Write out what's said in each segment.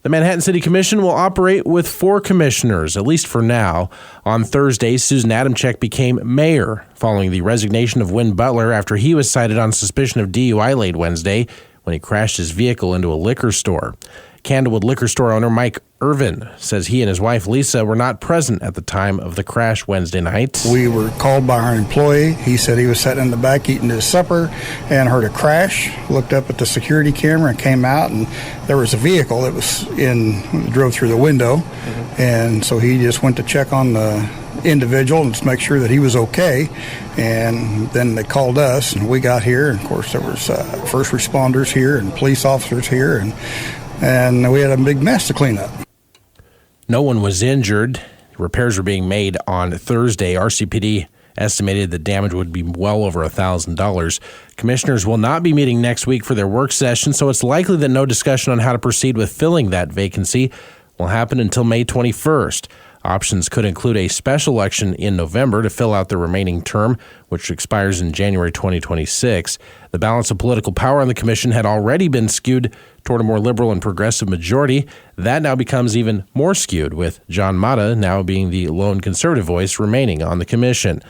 The Manhattan City Commission will operate with 4 commissioners, at least for now. On Thursday, Susan Adamczyk became mayor following the resignation of Wynn Butler after he was cited on suspicion of DUI late Wednesday when he crashed his vehicle into a liquor store. Candlewood liquor store owner Mike Irvin says he and his wife Lisa were not present at the time of the crash Wednesday night. We were called by our employee. He said he was sitting in the back eating his supper and heard a crash, looked up at the security camera and came out, and there was a vehicle that drove through the window. And so he just went to check on the individual and just make sure that he was okay. And then they called us and we got here. And of course there was first responders here and police officers here, and we had a big mess to clean up. No one was injured. Repairs were being made on Thursday. RCPD estimated the damage would be well over $1,000. Commissioners will not be meeting next week for their work session, so it's likely that no discussion on how to proceed with filling that vacancy will happen until May 21st. Options could include a special election in November to fill out the remaining term, which expires in January 2026. The balance of political power on the commission had already been skewed toward a more liberal and progressive majority. That now becomes even more skewed, with John Mata now being the lone conservative voice remaining on the commission.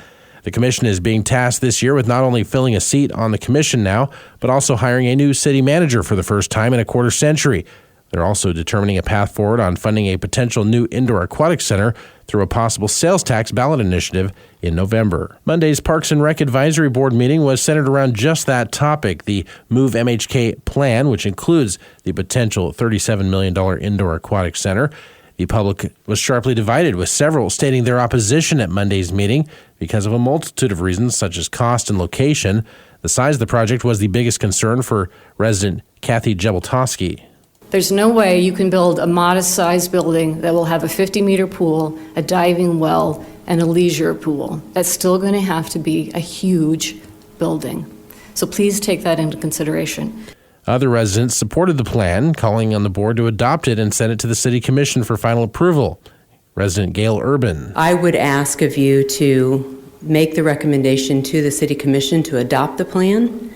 The commission is being tasked this year with not only filling a seat on the commission now, but also hiring a new city manager for the first time in a quarter century. They're also determining a path forward on funding a potential new indoor aquatics center through a possible sales tax ballot initiative in November. Monday's Parks and Rec Advisory Board meeting was centered around just that topic, the Move MHK plan, which includes the potential $37 million indoor aquatics center. The public was sharply divided, with several stating their opposition at Monday's meeting because of a multitude of reasons, such as cost and location. The size of the project was the biggest concern for resident Kathy Jebeltowski. There's no way you can build a modest-sized building that will have a 50-meter pool, a diving well, and a leisure pool. That's still going to have to be a huge building. So please take that into consideration. Other residents supported the plan, calling on the board to adopt it and send it to the City Commission for final approval. Resident Gail Urban. I would ask of you to make the recommendation to the City Commission to adopt the plan,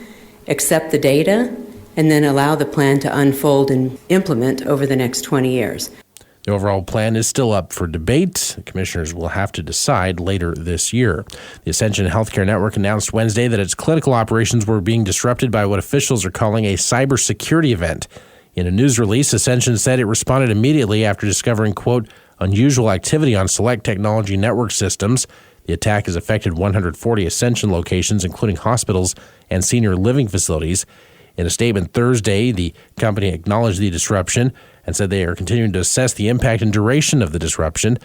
accept the data, and then allow the plan to unfold and implement over the next 20 years. The overall plan is still up for debate. The commissioners will have to decide later this year. The Ascension Healthcare Network announced Wednesday that its clinical operations were being disrupted by what officials are calling a cybersecurity event. In a news release, Ascension said it responded immediately after discovering, quote, unusual activity on select technology network systems. The attack has affected 140 Ascension locations, including hospitals and senior living facilities. In a statement Thursday, the company acknowledged the disruption and said they are continuing to assess the impact and duration of the disruption.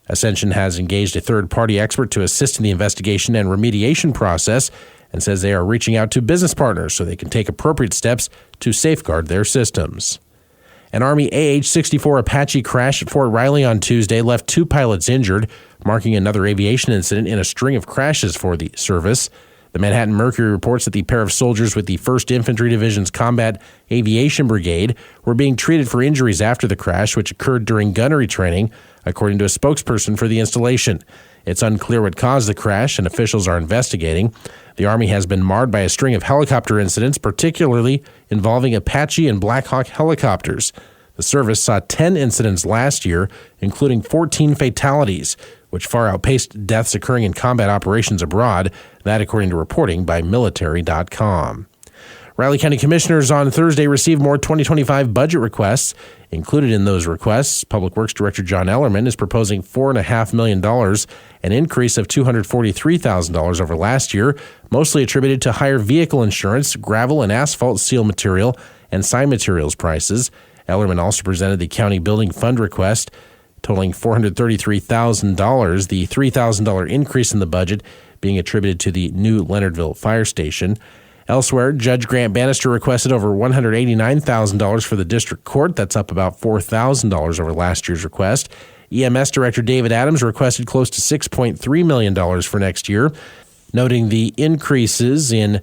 Ascension has engaged a third-party expert to assist in the investigation and remediation process and says they are reaching out to business partners so they can take appropriate steps to safeguard their systems. An Army AH-64 Apache crash at Fort Riley on Tuesday left 2 pilots injured, marking another aviation incident in a string of crashes for the service. The Manhattan Mercury reports that the pair of soldiers with the 1st Infantry Division's Combat Aviation Brigade were being treated for injuries after the crash, which occurred during gunnery training, according to a spokesperson for the installation. It's unclear what caused the crash, and officials are investigating. The Army has been marred by a string of helicopter incidents, particularly involving Apache and Black Hawk helicopters. The service saw 10 incidents last year, including 14 fatalities, which far outpaced deaths occurring in combat operations abroad, that according to reporting by military.com. Riley County Commissioners on Thursday received more 2025 budget requests. Included in those requests, Public Works Director John Ellerman is proposing $4.5 million, an increase of $243,000 over last year, mostly attributed to higher vehicle insurance, gravel and asphalt seal material, and sign materials prices. Ellerman also presented the county building fund request, totaling $433,000, the $3,000 increase in the budget being attributed to the new Leonardville Fire Station. Elsewhere, Judge Grant Bannister requested over $189,000 for the district court. That's up about $4,000 over last year's request. EMS Director David Adams requested close to $6.3 million for next year, noting the increases in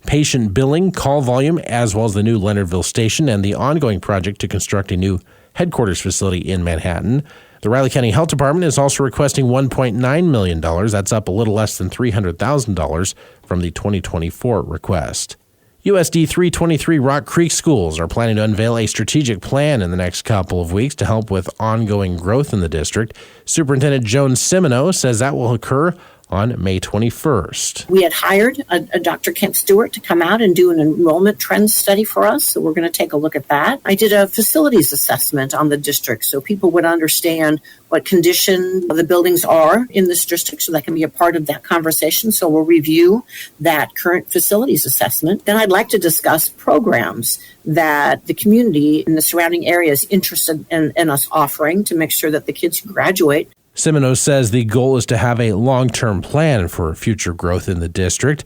patient billing, call volume, as well as the new Leonardville Station and the ongoing project to construct a new headquarters facility in Manhattan. The Riley County Health Department is also requesting $1.9 million. That's up a little less than $300,000 from the 2024 request. USD 323 Rock Creek schools are planning to unveil a strategic plan in the next couple of weeks to help with ongoing growth in the district. Superintendent Joan Semino says that will occur on May 21st. We had hired a Dr. Kent Stewart to come out and do an enrollment trend study for us, so we're going to take a look at that. I did a facilities assessment on the district so people would understand what condition the buildings are in this district, so that can be a part of that conversation. So we'll review that current facilities assessment. Then I'd like to discuss programs that the community in the surrounding area is interested in us offering to make sure that the kids who graduate. Semino says the goal is to have a long-term plan for future growth in the district.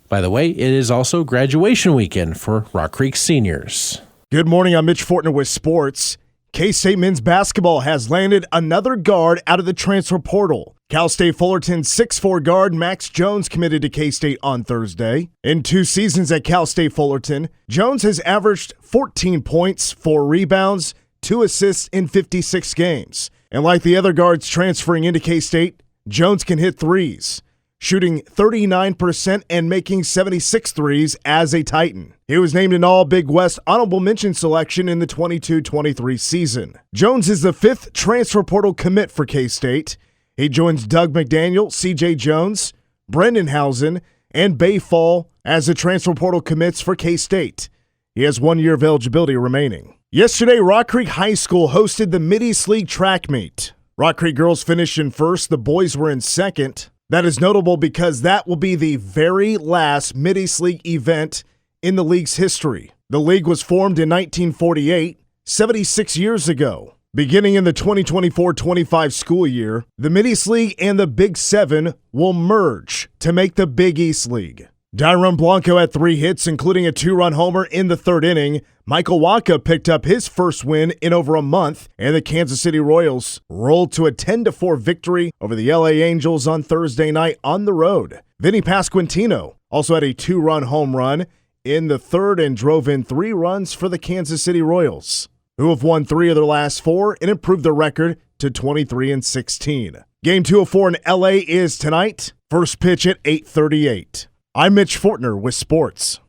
By the way, it is also graduation weekend for Rock Creek seniors. Good morning, I'm Mitch Fortner with sports. K-State men's basketball has landed another guard out of the transfer portal. Cal State Fullerton's 6'4" guard Max Jones committed to K-State on Thursday. In 2 seasons at Cal State Fullerton, Jones has averaged 14 points, 4 rebounds, 2 assists in 56 games. And like the other guards transferring into K-State, Jones can hit threes, shooting 39% and making 76 threes as a Titan. He was named an All-Big West honorable mention selection in the 22-23 season. Jones is the 5th transfer portal commit for K-State. He joins Doug McDaniel, C.J. Jones, Brendan Housen, and Bay Fall as the transfer portal commits for K-State. He has 1 year of eligibility remaining. Yesterday, Rock Creek High School hosted the Mid-East League track meet. Rock Creek girls finished in first, the boys were in second. That is notable because that will be the very last Mid-East League event in the league's history. The league was formed in 1948, 76 years ago. Beginning in the 2024-25 school year, the Mid-East League and the Big Seven will merge to make the Big East League. Dyron Blanco had 3 hits, including a 2-run homer in the 3rd inning. Michael Waka picked up his first win in over a month, and the Kansas City Royals rolled to a 10-4 victory over the LA Angels on Thursday night on the road. Vinny Pasquantino also had a 2-run home run in the 3rd and drove in 3 runs for the Kansas City Royals, who have won 3 of their last 4 and improved their record to 23-16. Game 2 of 4 in LA is tonight. First pitch at 8:38. I'm Mitch Fortner with sports.